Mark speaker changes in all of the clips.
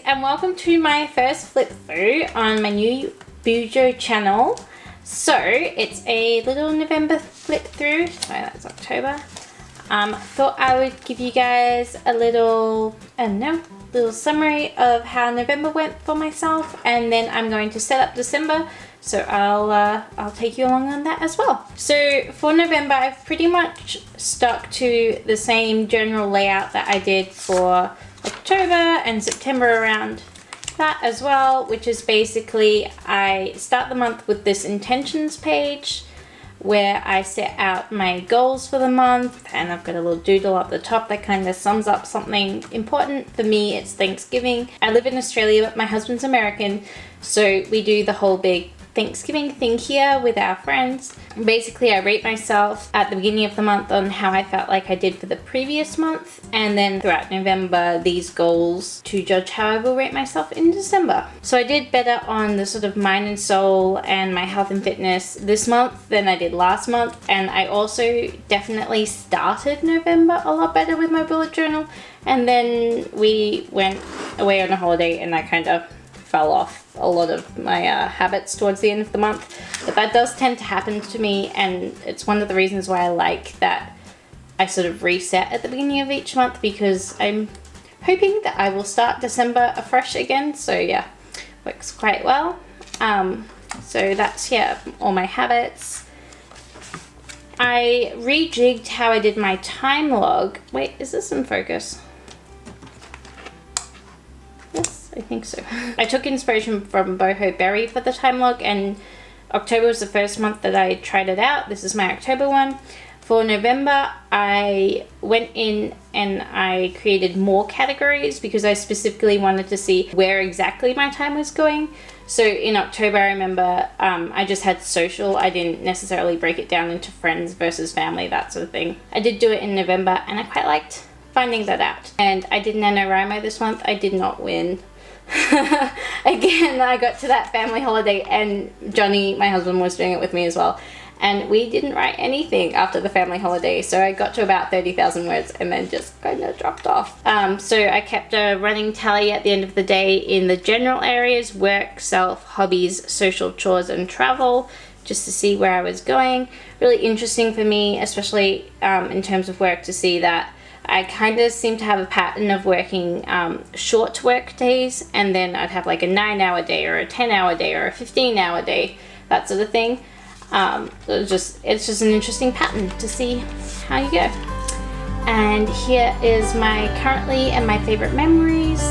Speaker 1: and welcome to my first flip through on my new Bujo channel. So it's a little November flip through. Sorry, that's October. Thought I would give you guys a little summary of how November went for myself, and then I'm going to set up December. So I'll take you along on that as well. So for November, I've pretty much stuck to the same general layout that I did for October and September around that as well, which is basically I start the month with this intentions page where I set out my goals for the month, and I've got a little doodle up the top that kind of sums up something important. For me, it's Thanksgiving. I live in Australia, but my husband's American, so we do the whole big Thanksgiving thing here with our friends. Basically, I rate myself at the beginning of the month on how I felt like I did for the previous month, and then throughout November, these goals to judge how I will rate myself in December. So I did better on the sort of mind and soul and my health and fitness this month than I did last month, and I also definitely started November a lot better with my bullet journal, and then we went away on a holiday and I kind of fell off a lot of my habits towards the end of the month. But that does tend to happen to me, and it's one of the reasons why I like that I sort of reset at the beginning of each month, because I'm hoping that I will start December afresh again. So yeah, works quite well. So that's, yeah, all my habits. I rejigged how I did my time log. Wait, is this in focus? I think so. I took inspiration from Boho Berry for the time log, and October was the first month that I tried it out. This is my October one. For November, I went in and I created more categories because I specifically wanted to see where exactly my time was going. So in October, I remember I just had social. I didn't necessarily break it down into friends versus family, that sort of thing. I did do it in November, and I quite liked finding that out. And I did NaNoWriMo this month. I did not win. Again, I got to that family holiday and Johnny, my husband, was doing it with me as well, and we didn't write anything after the family holiday, so I got to about 30,000 words and then just kind of dropped off. So I kept a running tally at the end of the day in the general areas: work, self, hobbies, social, chores, and travel, just to see where I was going. Really interesting for me, especially in terms of work, to see that I kind of seem to have a pattern of working short work days, and then I'd have like a 9-hour day or a 10-hour day or a 15-hour day, that sort of thing. It's just an interesting pattern to see how you go. And here is my currently and my favorite memories.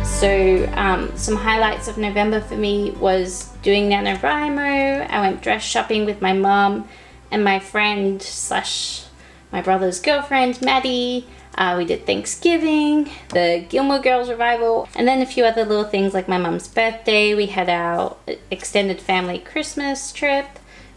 Speaker 1: So some highlights of November for me was doing NaNoWriMo. I went dress shopping with my mom and my friend slash my brother's girlfriend, Maddie. We did Thanksgiving, the Gilmore Girls revival, and then a few other little things like my mom's birthday. We had our extended family Christmas trip,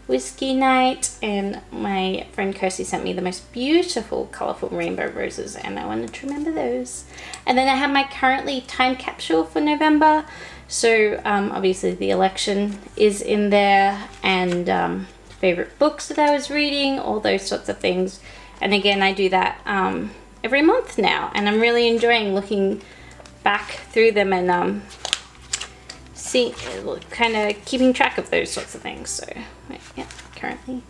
Speaker 1: whiskey night, and my friend Kirsty sent me the most beautiful colorful rainbow roses, and I wanted to remember those. And then I have my currently time capsule for November. So obviously the election is in there, and favorite books that I was reading, all those sorts of things. And again, I do that every month now, and I'm really enjoying looking back through them and kind of keeping track of those sorts of things. So yeah, currently.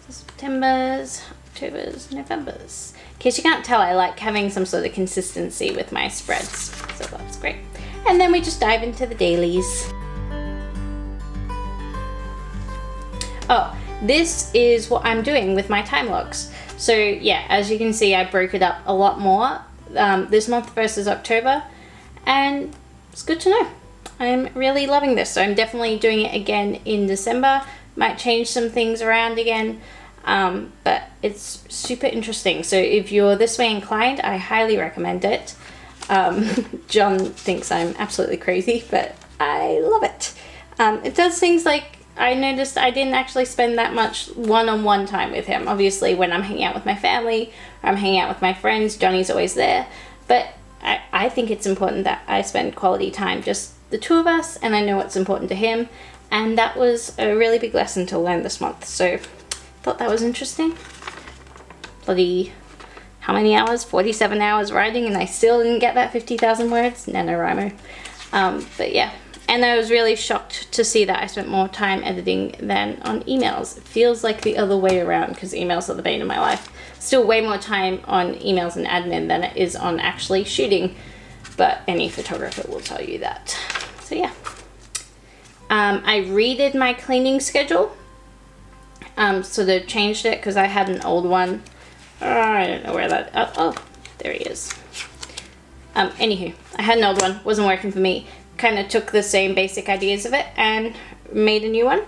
Speaker 1: So September's, October's, November's. In case you can't tell, I like having some sort of consistency with my spreads, so that's great. And then we just dive into the dailies. Oh, this is what I'm doing with my time logs. So yeah, as you can see, I broke it up a lot more this month versus October, and it's good to know. I'm really loving this, so I'm definitely doing it again in December. Might change some things around again, but it's super interesting. So if you're this way inclined, I highly recommend it. John thinks I'm absolutely crazy, but I love it. It does things like, I noticed I didn't actually spend that much one-on-one time with him. Obviously, when I'm hanging out with my family, or I'm hanging out with my friends, Johnny's always there. But I think it's important that I spend quality time, just the two of us, and I know what's important to him. And that was a really big lesson to learn this month. So, thought that was interesting. Bloody, how many hours? 47 hours writing, and I still didn't get that 50,000 words. NaNoWriMo. But yeah. And I was really shocked to see that I spent more time editing than on emails. It feels like the other way around, because emails are the bane of my life. Still way more time on emails and admin than it is on actually shooting, but any photographer will tell you that. So yeah. I redid my cleaning schedule. So they changed it because I had an old one. I don't know where that, oh, there he is. Anywho, I had an old one, wasn't working for me. Kind of took the same basic ideas of it and made a new one,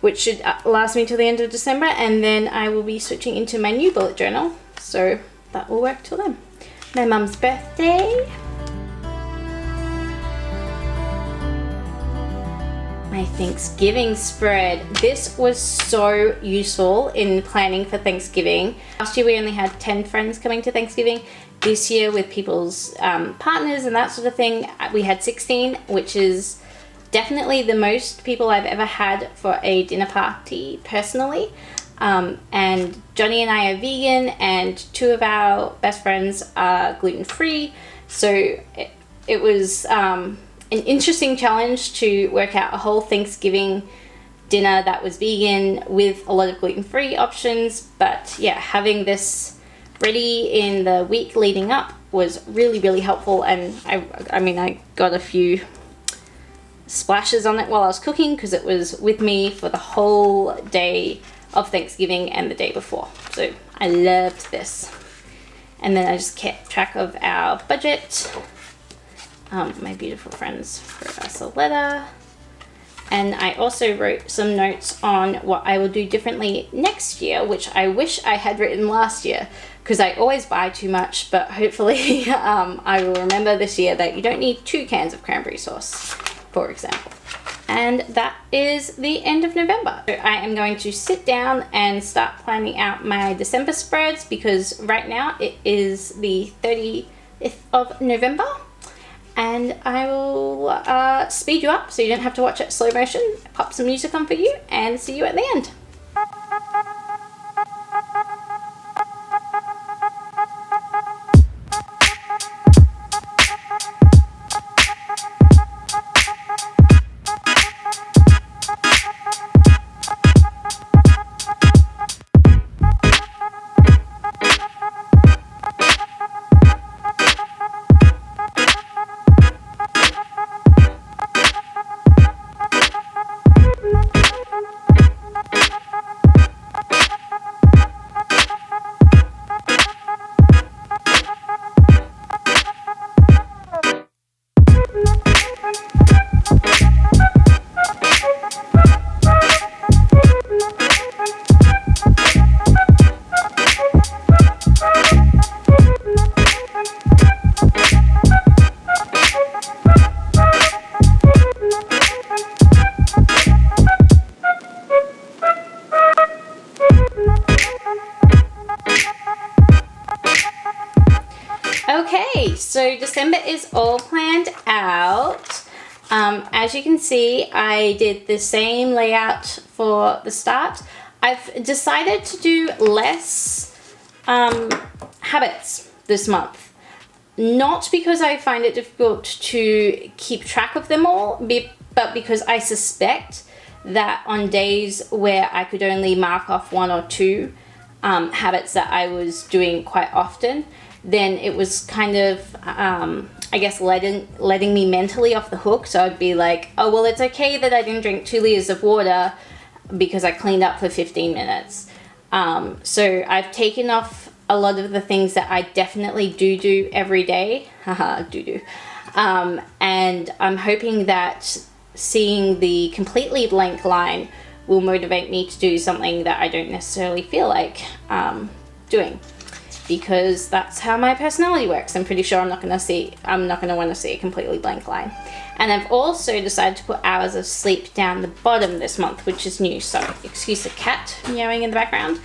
Speaker 1: which should last me till the end of December, and then I will be switching into my new bullet journal, so that will work till then. My mum's birthday. My Thanksgiving spread. This was so useful in planning for Thanksgiving. Last year we only had 10 friends coming to Thanksgiving. This year, with people's partners and that sort of thing, we had 16, which is definitely the most people I've ever had for a dinner party personally. And Johnny and I are vegan, and two of our best friends are gluten-free. So it was an interesting challenge to work out a whole Thanksgiving dinner that was vegan with a lot of gluten-free options. But yeah, having this ready in the week leading up was really, really helpful, and I mean I got a few splashes on it while I was cooking because it was with me for the whole day of Thanksgiving and the day before. So I loved this. And then I just kept track of our budget. My beautiful friends wrote us a letter. And I also wrote some notes on what I will do differently next year, which I wish I had written last year, because I always buy too much, but hopefully I will remember this year that you don't need 2 cans of cranberry sauce, for example. And that is the end of November. So I am going to sit down and start planning out my December spreads, because right now it is the 30th of November. And I will speed you up so you don't have to watch it slow motion, pop some music on for you, and see you at the end. Okay, so December is all planned out. As you can see, I did the same layout for the start. I've decided to do less habits this month. Not because I find it difficult to keep track of them all, but because I suspect that on days where I could only mark off 1 or 2 habits that I was doing quite often, then it was kind of, I guess, letting me mentally off the hook. So I'd be like, oh, well, it's okay that I didn't drink 2 liters of water because I cleaned up for 15 minutes. So I've taken off a lot of the things that I definitely do every day. Haha, do. And I'm hoping that seeing the completely blank line will motivate me to do something that I don't necessarily feel like doing, because that's how my personality works. I'm pretty sure I'm not going to want to see a completely blank line. And I've also decided to put hours of sleep down the bottom this month, which is new. So excuse the cat meowing in the background.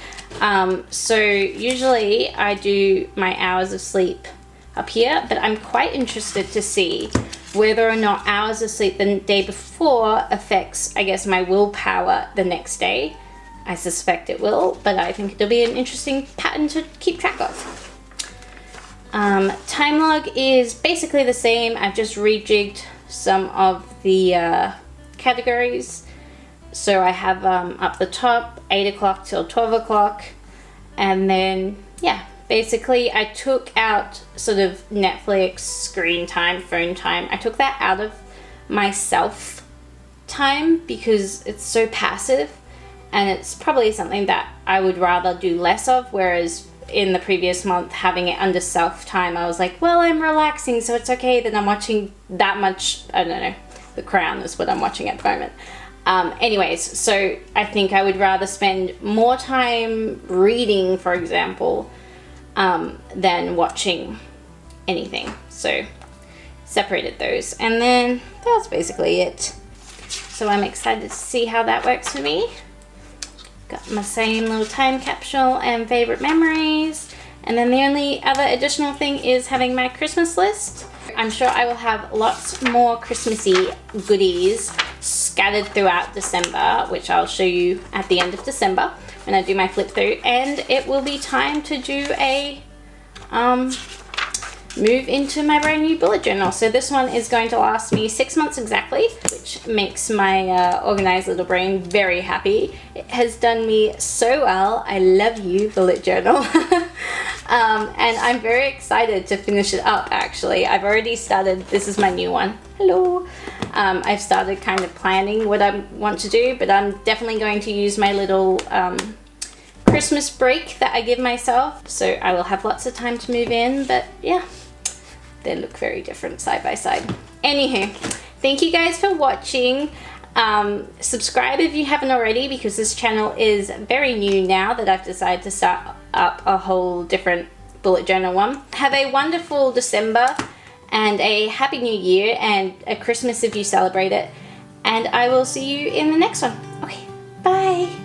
Speaker 1: So usually I do my hours of sleep up here, but I'm quite interested to see whether or not hours of sleep the day before affects, I guess, my willpower the next day. I suspect it will, but I think it'll be an interesting pattern to keep track of. Time log is basically the same. I've just rejigged some of the categories. So I have up the top 8 o'clock till 12 o'clock, and then yeah, basically I took out sort of Netflix, screen time, phone time. I took that out of my self time because it's so passive, and it's probably something that I would rather do less of, whereas in the previous month having it under self time, I was like, well, I'm relaxing, so it's okay that I'm watching that much. I don't know, The Crown is what I'm watching at the moment. Anyways, so I think I would rather spend more time reading, for example, than watching anything. So separated those, and then that's basically it. So I'm excited to see how that works for me. Got my same little time capsule and favorite memories, and then the only other additional thing is having my Christmas list. I'm sure I will have lots more Christmassy goodies scattered throughout December, which I'll show you at the end of December when I do my flip through, and it will be time to do a move into my brand new bullet journal. So this one is going to last me 6 months exactly, which makes my organized little brain very happy. It has done me so well. I love you, bullet journal. And I'm very excited to finish it up. Actually, I've already started. This is my new one. Hello. I've started kind of planning what I want to do, but I'm definitely going to use my little Christmas break that I give myself, so I will have lots of time to move in. But yeah, they look very different side by side. Anywho, thank you guys for watching. Subscribe if you haven't already, because this channel is very new now that I've decided to start up a whole different bullet journal one. Have a wonderful December and a happy new year and a Christmas if you celebrate it, and I will see you in the next one. Okay, bye.